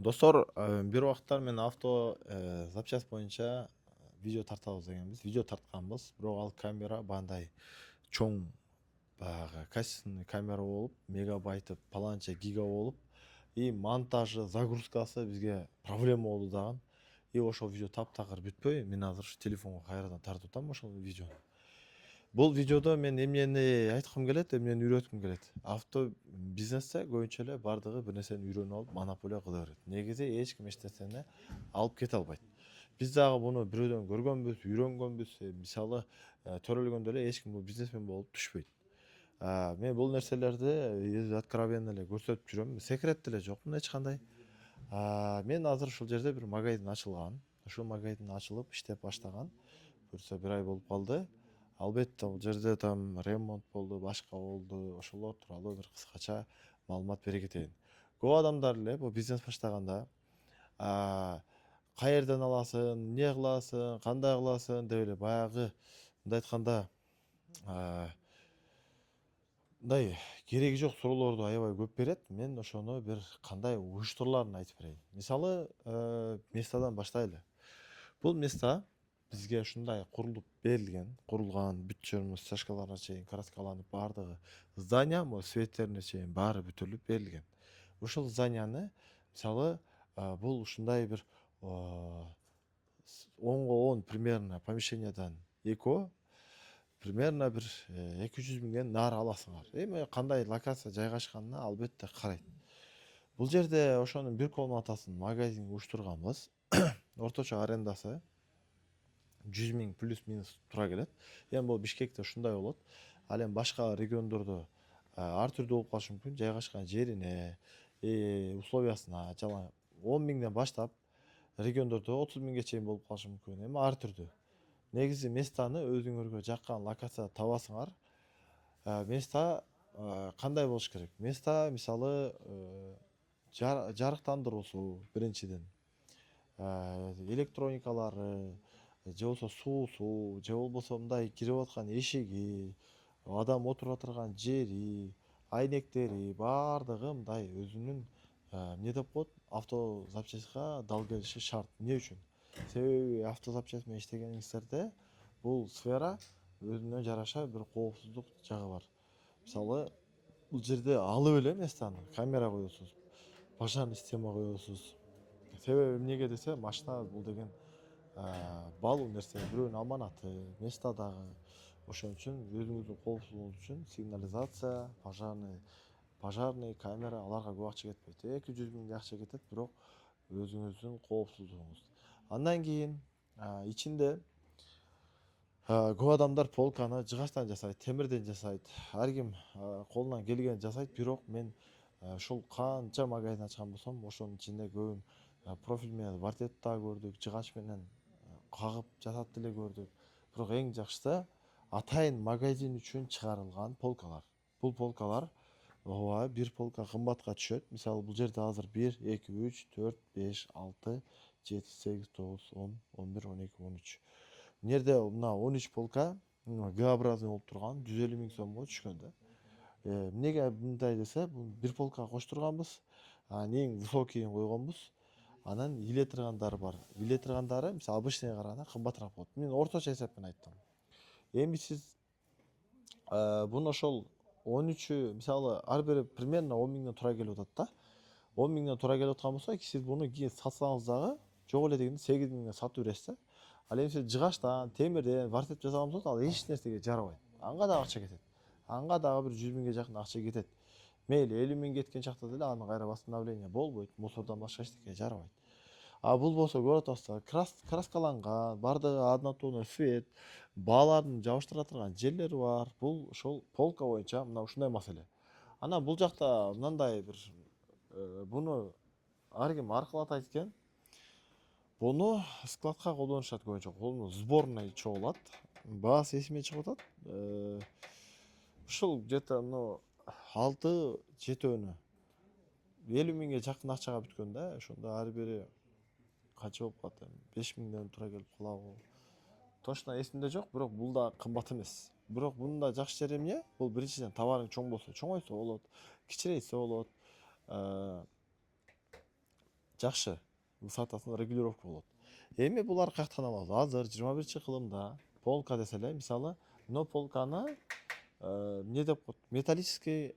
Достор, бир убакыттар мен авто запчасть боюнча видео тартабыз дегенбиз. Видео тартканбыз. Бирок ал камера бандай чоң, баягы качественный камера болуп, мегабайты паланча гига болуп, и монтажы, загрузкасы бизге проблема болду дагы. И ошол видео таптакыр бүтпөй, мен азыр ушу телефонго кайрадан тартып атам ошол видеону. Бул видеодо мен эмнени айткым келет, эмнени үйрөткүм келет. Авто бизнесте көбүнчө эле бардыгы бир нерсени үйрөнүп алып монополия кыла берет. Негизи эч ким эч нерсени алып кете албайт. Биз дагы буну бирөөдөн көргөнбүз, үйрөнгөнбүз. Мисалы, төрөлгөндө эле эч ким бул бизнесмен болуп түшпөйт. Мен бул нерселерди откровенно эле көрсөтүп жүрөм. Секрет деле жокмун эч кандай. Мен азыр ушул жерде бир магазин ачылган. Ушул магазин ачылып иштеп баштаган. Көрсө бир ай болуп калды. Албетте бул жерде там ремонт болду, башка болду. Ошолор тууралуу бир кыскача маалымат бере кетейин. Көп адамдар эле бул бизнес баштаганда каерден аласың, эмне кыласың, кандай кыласың деп эле баягы мындай айтканда мындай кереги жок суроолорду аябай көп берет. Мен ошону бир кандай уюштуруларын айтып берейин. Мисалы, местадан баштайлы. Бул места бизге ушундай курулуп берилген, курулган, бүт жерибиз стяжкаларына чейин краскаланып, баардыгы здания, могу светтерине чейин баары бүтүрүлүп берилген. Ушул зданияны мисалы, бул ушундай бир 10 примерно помещениядан экөө примерно бир 200 миңден нары аласыңар. Эми кандай локация жайгашканына албетте карайт. Бул жерде ошонун бир комнатасын магазин уюштурганбыз. Орточо арендасы 100 миң плюс-минус тура келет. Эми бул Бишкекте ушундай болот. Ал эми башка региондордо ар түрдүү болуп калышы мүмкүн. Жайгашкан жерине, условиясына, жана 10 миңден баштап региондордо 30 миңге чейин болуп калышы мүмкүн. Эми ар түрдүү. Негизи местаны өзүңөргө жаккан локация табасыңар. Места кандай болуш керек? Места мисалы жарыктандыруусу биринчиден, электроникалары, же болбосо суусу, же болбосо мындай кирип аткан эшиги, адам отуруп турган жери, айнектери баардыгы мындай өзүнүн эмне деп коет, авто запчастька дал келиши шарт. Эмне үчүн? Себеби авто запчасть менен иштегениңиздерде бул сфера өзүнө жараша бир коопсуздук жагы бар. Мисалы, бул жерде алып эле местаны камера коесуз, пожарный система коесуз. Себеби эмнеге десе, машина бул деген баалуу нерсе, бирөөнүн аманаты, места дагы. Ошон үчүн өзүңүздүн коопсуздугуңуз үчүн сигнализация, пожарный камера аларга көп акча кетпейт. 200 миңдей акча кетет, бирок өзүңүздүн коопсуздугуңуз. Андан кийин ичинде көп адамдар полканы жыгачтан жасайт, темирден жасайт. Ар ким колунан келгенин жасайт, бирок мен ушул канча магазин ачкан болсом, ошонун ичинде көбүн профиль менен вартет дагы көрдүк, жыгач менен кагып жасап деле көрдүк. Бирок эң жакшысы атайын магазин үчүн чыгарылган полкалар. Бул полкалар ооба бир полка кымбатка түшөт. Мисалы, бул жерде азыр 1, 2, 3, 4, 5, 6, 7, 8, 9, 10, 11, 12, 13. Мына жерде мына 13 полка Г-образный болуп турган 150 миң сомго түшкөн да. Эмнеге мындай десе, бул бир полка коштурганбыз. Эң высокийин койгонбуз. Анан илетиргандары бар. Илетиргандары мисалы обычныйга караганда кымбатыраак болот. Мен орточо эсеппен айттым. Эми сиз буну ошол 13 мисалы ар бири примерно 10 миңден тура келип атат да. 10 миңден тура келип аткан болсо, сиз буну кийин сатсаңыз дагы жок эле дегенде 8 миңден сатып бересиз да. Ал эми сиз жыгачтан, темирден, вартеп жасаган болсоңуз, ал эч нерсеге жарабайт. Анга дагы акча кетет. Анга дагы бир 100 миңге жакын акча кетет. Мейли 50 миң кеткен чакта деле аны кайра восстановление болбойт. Мусордон башка эчтеке жарабайт. Бул болсо көрүп атасыздар, краскаланган, баардыгы однотонный свет, бааларын жабыштыра турган жерлери бар. Бул ошол полка боюнча мына ушундай маселе. Анан бул жакта мындай бир буну ар ким ар кылат экен. Буну складка колдонушат көбүнчө. Колуну сборный чогулат. Баасы эсиме чыгып атат. Ушул где-то 6-7 50 миңге жакын акчага бүткөн да. Ошондо ар бири канча болуп калат эми? 5 миңден тура келип калабы? Точно эсимде жок, бирок бул да кымбат эмес. Бирок бунун да жакшы жери эмне? Бул биринчиден товарың чоң болсо чоңойсо болот, кичирейсе болот. жакшы высотасы регулировка болот. Эми булар каяктан алабыз? Азыр 21-кылымда полка десе эле, мисалы, мына полканы эмне деп коет? Металлический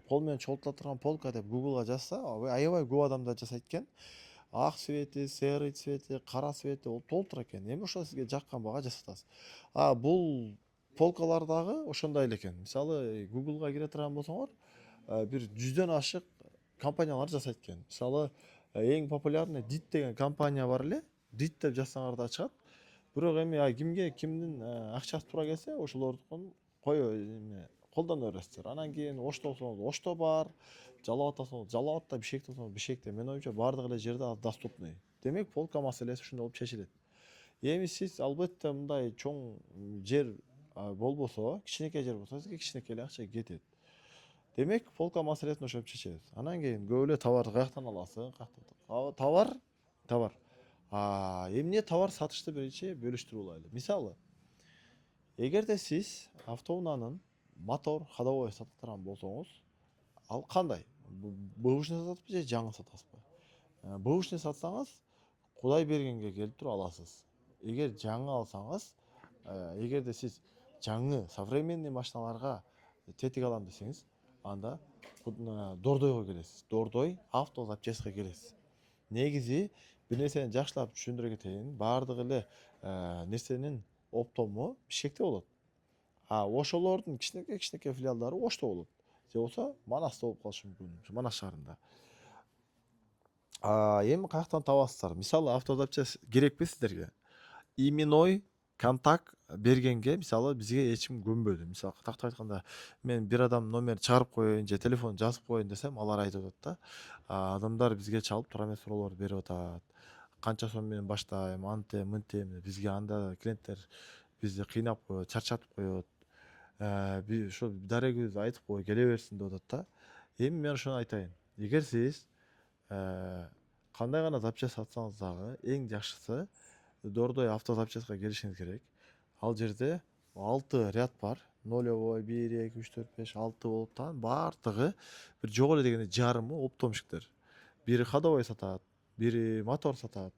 кол менен чогултула турган полка деп Google'га жазса, аябай көп адамдар жасайт экен. Ак цвети, серый цвети, кара цвети ол толтура экен. Эми ошо сизге жаккан бага жасатасыз. Бул полкалар дагы ошондой эле экен. Мисалы, Google'га кире турган болсоңор, бир 100дөн ашык компаниялар жасайт экен. Мисалы, эң популярный DIT деген компания бар эле. DIT деп жазсаңар да чыгат. Бирок эми кимге кимдин акчасы туура келсе, ошолордукун колдоно бересиздер. Анан кийин Ошто болсоңуз Ошто бар, Жалал ат болсоңуз Жалал атта, Бишкекте болсоңуз Бишкекте. Менин оюмча бардык эле жерде доступный. Демек, полка маселеси ушундай болуп чечилет. Эми сиз албетте мындай чоң жер болбосо, кичинекей жер болсо, сизге кичинекей эле акча кетет. Демек, полка маселесин ошентип чечебиз. Анан кийин көп эле товарды каяктан аласың? Товар. Эмне товар сатышты биринчи бөлүштүрүп алайлы. Мисалы, эгерде сиз автоунаанын мотор, ходовой сата турган болсоңуз, ал кандай? Бэушный сатасызбы же жаңы сатасызбы? Бэушный сатсаңыз, Кудай бергенге келип туруп аласыз. Эгер жаңы алсаңыз, эгерде сиз жаңы современный машиналарга тетик алам десеңиз, анда Дордойго келесиз. Дордой автозапчастька келесиз. Негизи бир нерсени жакшылап түшүндүрө кетейин. Бардык эле нерсенин оптому Бишкекте болот. Ошолордун кичинекей филиалдары Ошто болот. Же болсо Манаста болуп калышы мүмкүн, Манас шаарында. Эми каяктан табасыздар? Мисалы, автозапчасть керекпи сиздерге? Именной контакт бергенге, мисалы, бизге эч ким көнбөдү. Мисалы, тактап айтканда, мен бир адам номер чыгарып коеюн же телефон жазып коеюн десем, алар айтып атат да. Адамдар бизге чалып тура эмес суроолор берип атат. Канча сом менен баштайм, антем, мынтем. Бизге анда клиенттер бизди кыйнап коет, чарчатып коет. Ошо дарегибизди айтып кой, келе берсин деп атат да. Эми мен ошону айтайын. Эгер сиз кандай гана запчасть сатсаңыз дагы, эң жакшысы Дордой автозапчастька келишиңиз керек. Ал жерде 6 ряд бар. 0, 1, 2, 3, 4, 5, 6 болуп та, бардыгы бир жок эле дегенде жарымы оптомщиктер. Бири ходовой сатат, бири мотор сатат,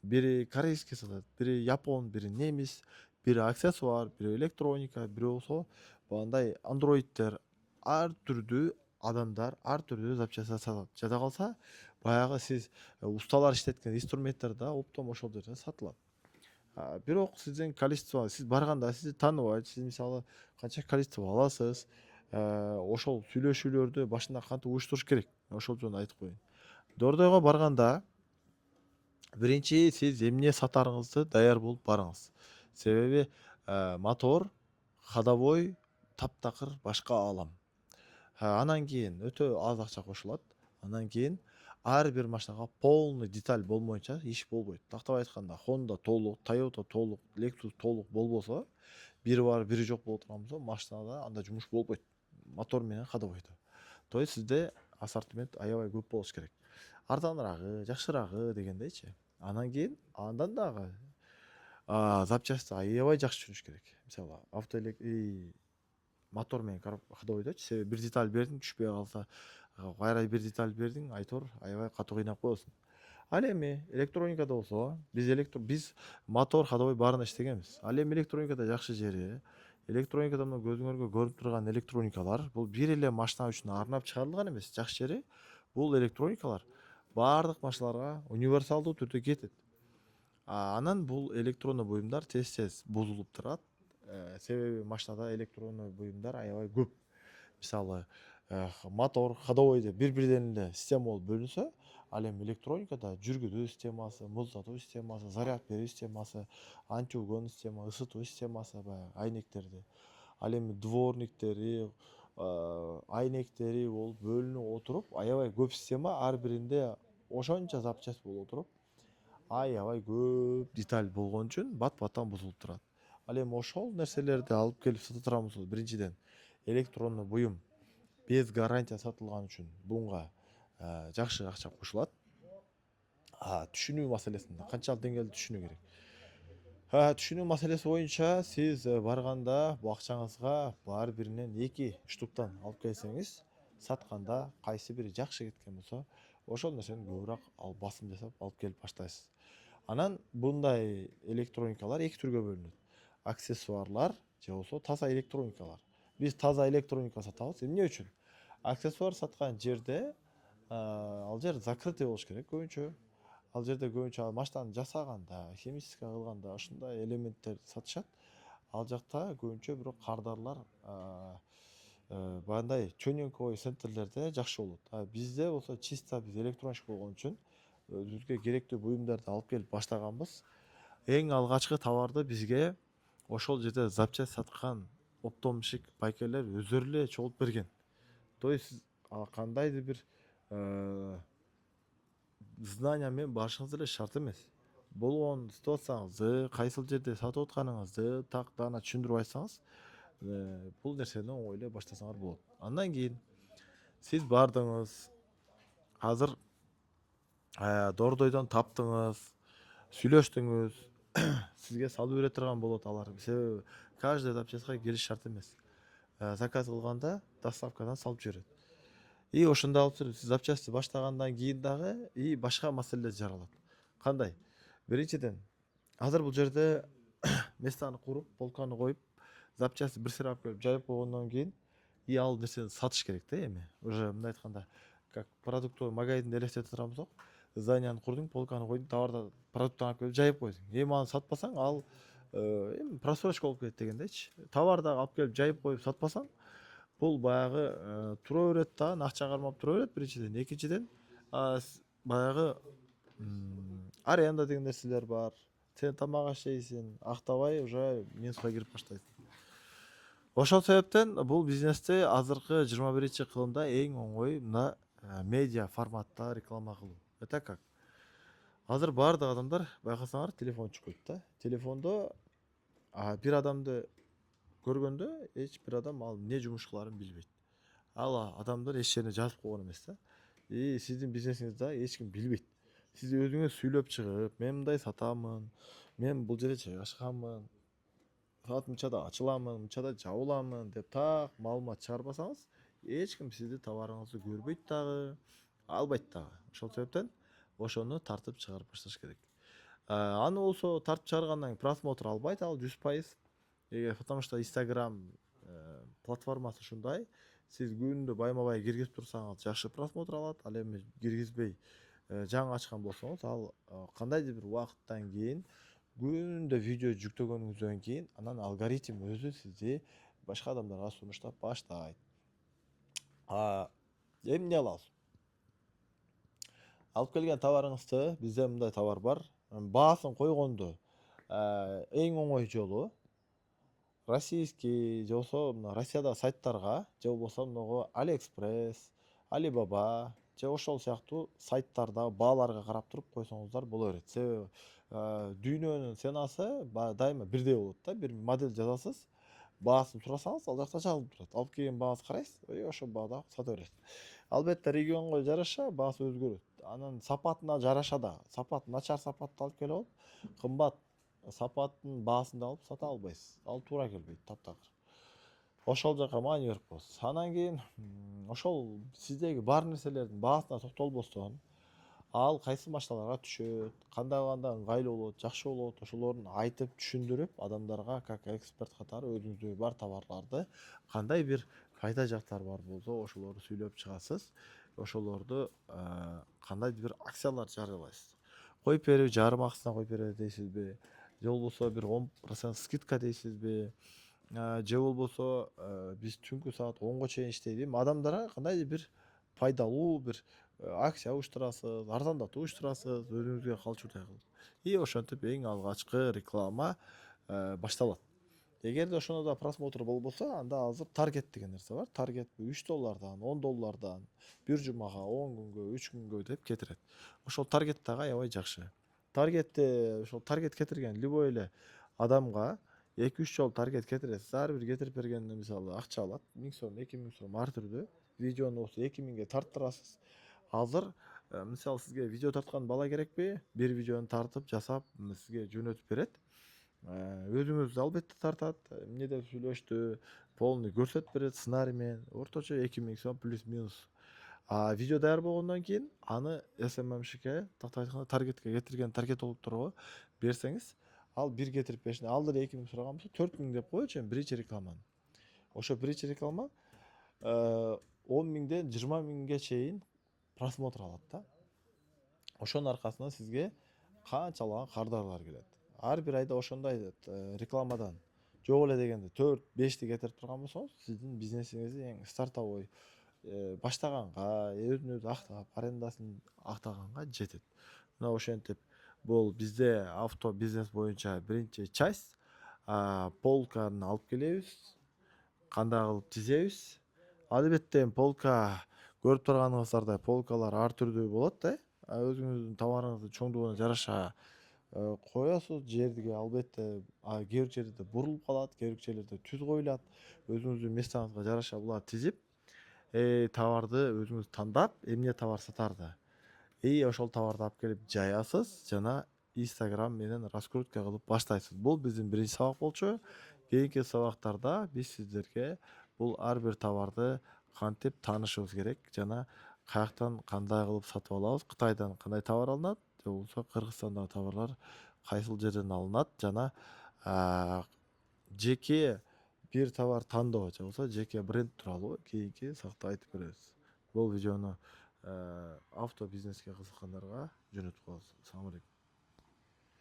бири корейский сатат, бири япон, бири немис, бири аксессуар, бири электроника, бири болсо баягындай андроидтер, ар түрдүү адамдар ар түрдүү запчасть сатат. Жада калса, баягы сиз усталар иштеткен инструменттер да оптом ошол жерде сатылат. Бирок сиздин количество, сиз барганда сизди тааныбайт, сиз мисалы канча количество аласыз, ошол сүйлөшүүлөрдү башында кантип уюштуруш керек? Ошол жөнүндө айтып коеюн. Дордойго барганда биринчи сиз эмне сатарыңызды даяр болуп барыңыз. Себеби мотор, ходовой таптакыр башка алам. Анан кийин өтө аз акча кошулат. Анан кийин ар бир машинага полный деталь болмойча иш болбойт. Тактап айтканда, Honda толук, Toyota толук, Lexus толук болбосо, бири бар, бири жок боло турган болсо, машинада анда жумуш болбойт. Мотор менен ходовойдо. То есть сизде ассортимент аябай көп болуш керек. Арзанырагы, жакшырагы дегендейчи. Анан кийин андан дагы запчасть аябай жакшы түшүнүш керек. Мисалы, мотор менен ходовойдочу, себеби бир деталь бердиң, түшпөй калса, кайра бир деталь бердиң, айтор аябай катуу кыйнап коесуң. Ал эми электроникада болсо, биз мотор, ходовой баарына иштегенбиз. Ал эми электроникада жакшы жери, электроникада мына көзүңөргө көрүнүп турган электроникалар, бул бир эле машина үчүн арнап чыгарылган эмес. Жакшы жери, бул электроникалар баардык машиналарга универсалдуу түрдө кетет. Анан бул электронный буюмдар тез бузулуп турат. Себеби машинада электронный буюмдар аябай көп. Мисалы, мотор, ходовой деп бири-бирден эле система болуп бөлүнсө, ал эми электроникада жүргүзүү системасы, муздатуу системасы, заряд берүү системасы, антиугон система, ысытуу системасы, баягы айнектерди. Ал эми дворниктери, айнектери болуп бөлүнүп отуруп, аябай көп система, ар биринде ошончо запчасть болуп отуруп, аябай көп деталь болгон үчүн бат-баттан бузулуп турат. Ал эми ошол нерселерди алып келип сата турган болсо, биринчиден электронный буюм без гарантия сатылган үчүн буга жакшы акча кошулат. Түшүнүү маселесинде канчалык деңгээлде түшүнүү керек? Түшүнүү маселеси боюнча сиз барганда бул акчаңызга ар биринен 2 штуктан алып келсеңиз, сатканда кайсы бири жакшы кеткен болсо, ошол нерсени көбүрөөк ал басым жасап алып келип баштайсыз. Анан bunday электроникалар эки түргө бөлүнөт. Аксессуарлар же болбосо таза электроникалар. Биз таза электроника сатабыз. Эмне үчүн? Аксессуар саткан жерде ал жер закрытый болуш керек көбүнчө. Ал жерде көбүнчө машинаны жасаганда, химический кылганда ушундай элементтер сатышат. Ал жакта көбүнчө бирок кардарлар баягындай чөнөкөй центрлерде жакшы болот. Бизде болсо чисто биз электронщик болгон үчүн өзүбүзгө керектүү буюмдарды алып келип баштаганбыз. Эң алгачкы товарды бизге ошол жерде запчасть саткан оптомщик байкелер өздөрү эле чогулуп берген. То есть кандайдыр бир знания менен барышыңыз эле шарт эмес. Болгон ситуацияңызды, кайсыл жерде сатып атканыңызды так даана түшүндүрүп айтсаңыз, бул нерсени оңой эле баштасаңар болот. Андан кийин сиз бардыңыз, азыр Дордойдон таптыңыз, сүйлөштүңүз, сизге салып бере турган болот алар. Себеби каждый запчастька келиш шарт эмес. Заказ кылганда доставкадан салып жиберет. И ошондо алып жүрүп сиз запчастьти баштагандан кийин дагы и башка маселелер жаралат. Кандай? Биринчиден, азыр бул жерде местаны куруп, полканы коюп, запчастьти бир сыйра алып келип жайып койгондон кийин и ал нерсени сатыш керек да эми. Уже мындай айтканда, как продуктовый магазинди элестете турабыз. Зданияны курдуң, полканы койдуң, товарды, продуктты алып келип жайып койдуң. Эми аны сатпасаң, ал эми просрочка болуп кетет дегендейчи. Товарды алып келип жайып коюп сатпасаң, бул баягы тура берет да, акча кармап тура берет биринчиден. Экинчиден, баягы аренда деген нерселер бар. Сен тамак аш жейсиң, актабай уже минуска кирип баштайсың. Ошол себептен бул бизнесте азыркы 21-кылымда эң оңой мына медиа форматта реклама кылуу. Это как? Азыр баардык адамдар байкасаңар телефон чукпайт да. Телефондо бир адамды көргөндө эч бир адам ал эмне жумуш кылаарын билбейт. Ал адамдар эч жерине жазып койгон эмес да. И сиздин бизнесиңизди эч ким билбейт. Сиз өзүңүз сүйлөп чыгып, мен мындай сатамын, мен бул жерде жайгашканмын, саат мынчада ачыламын, мынчада жабыламын деп так маалымат чыгарбасаңыз, эч ким сиздин товарыңызды көрбөйт дагы, албайт дагы. Ошол себептен ошону тартып чыгарып башташ керек. Аны болсо тартып чыгаргандан кийин просмотр албайт ал 100%. Потому что Instagram платформасы ушундай. Сиз күндө байма-бай киргизип турсаңыз жакшы просмотр алат. Ал эми киргизбей жаңы ачкан болсоңуз, ал кандайдыр бир убакыттан кийин күндө видео жүктөгөнүңүздөн кийин анан алгоритм өзү сизди башка адамдарга сунуштап баштайт. Эмне алабыз? Алып келген товарыңызды, бизде мындай товар бар. Баасын койгондо эң оңой жолу российский же болбосо мына Россиядагы сайттарга, же болбосо могу AliExpress, Alibaba же ошол сыяктуу сайттарда бааларга карап туруп койсоңуздар боло берет. Себеби дүйнөнүн ценасы дайыма бирдей болот да. Бир модель жазасыз, баасын сурасаңыз, ал жакта жазылып турат. Алып келген бааңызды карайсыз, ошол баада сата бересиз. Албетте регионго жараша баасы өзгөрөт. Анан сапатына жараша да. Сапат начар сапатты алып келип алып, кымбат сапаттын баасын да алып сата албайсыз. Ал туура келбейт таптакыр. Ошол жака маани берип коесуз. Анан кийин ошол сиздеги бар нерселердин баасына токтолбостон, ал кайсы машиналарга түшөт, кандай кылганда ыңгайлуу болот, жакшы болот, ошолорун айтып түшүндүрүп, адамдарга как эксперт катары өзүңүздө бар товарларды кандай бир пайда жактары бар болсо ошолорду сүйлөп чыгасыз. Ошолорду кандайдыр бир акциялар жарыялайсыз. Коюп берип, жарым акысына коюп беребиз дейсизби? Же болбосо бир 10% скидка дейсизби? Же болбосо биз түнкү саат 10го чейин иштейт. Эми адамдарга кандайдыр бир пайдалуу бир акция уюштурасыз, арзандатуу уюштурасыз, өзүңүзгө калчурдай кылып. И ошентип эң алгачкы реклама башталат. Эгерде ошондо да просмотр болбосо, анда азыр таргет деген нерсе бар. Таргет $3, $10, бир жумага, 10 күнгө, 3 күнгө деп кетирет. Ошол таргет дагы аябай жакшы. Таргетте ошол таргет кетирген любой эле адамга 2-3 жолу таргет кетиресиз. Ар бир кетирип бергенде мисалы акча алат. 1000 сом, 2000 сом ар түрдүү. Видеону болсо 2000ге тарттырасыз. Азыр мисалы сизге видео тарткан бала керекпи? Бир видеону тартып, жасап, сизге жөнөтүп берет. Өзүңүз албетте тартат. Эмне деп сүйлөштү, полный көрсөтүп берет сценарий менен. Орточо 2000 сом плюс минус. Видео даяр болгондон кийин аны SMMшке тактап айтканда таргетке кетирген таргетологдорго берсеңиз, ал бир кетирип беришин. Ал деле 2 миң сураган болсо 4 миң деп коечу эми биринчи рекламаны. Ошо биринчи реклама 10 миңден 20 миңге чейин просмотр алат да. Ошонун аркасында сизге канчалаган кардарлар келет. Ар бир айда ошондой рекламадан жок эле дегенде 4-5ти кетирип турган болсоңуз, сиздин бизнесиңизди эң стартовый баштаганга, өзүн өзү актап, арендасын актаганга жетет. Мына ошентип бул бизде авто бизнес боюнча биринчи часть полканы алып келебиз, кандай кылып тизебиз. Албетте полка көрүп турганыңыздардай полкалар ар түрдүү болот да. Өзүңүздүн товарыңыздын чоңдугуна жараша коесуз жерге. Албетте кээ бир жерлерде бурулуп калат, кээ бир жерлерде түз коюлат. Өзүңүздүн местоңузга жараша буларды тизип, товарды өзүңүз тандап, эмне товар сатарды ошол товарды алып келип жаясыз жана Instagram менен раскрутка кылып баштайсыз. Бул биздин биринчи сабак болчу. Кийинки сабактарда биз сиздерге бул ар бир товарды кантип таанышыбыз керек жана каяктан кандай кылып сатып алабыз, Кытайдан кандай товар алынат, же болбосо Кыргызстандагы товарлар кайсыл жерден алынат жана жеке бир товар тандоо же болбосо жеке бренд тууралуу кийинки сабакта айтып беребиз. Бул видеону авто бизнеске кызыккандарга жөнөтүп коебуз. Assalamu алейкум.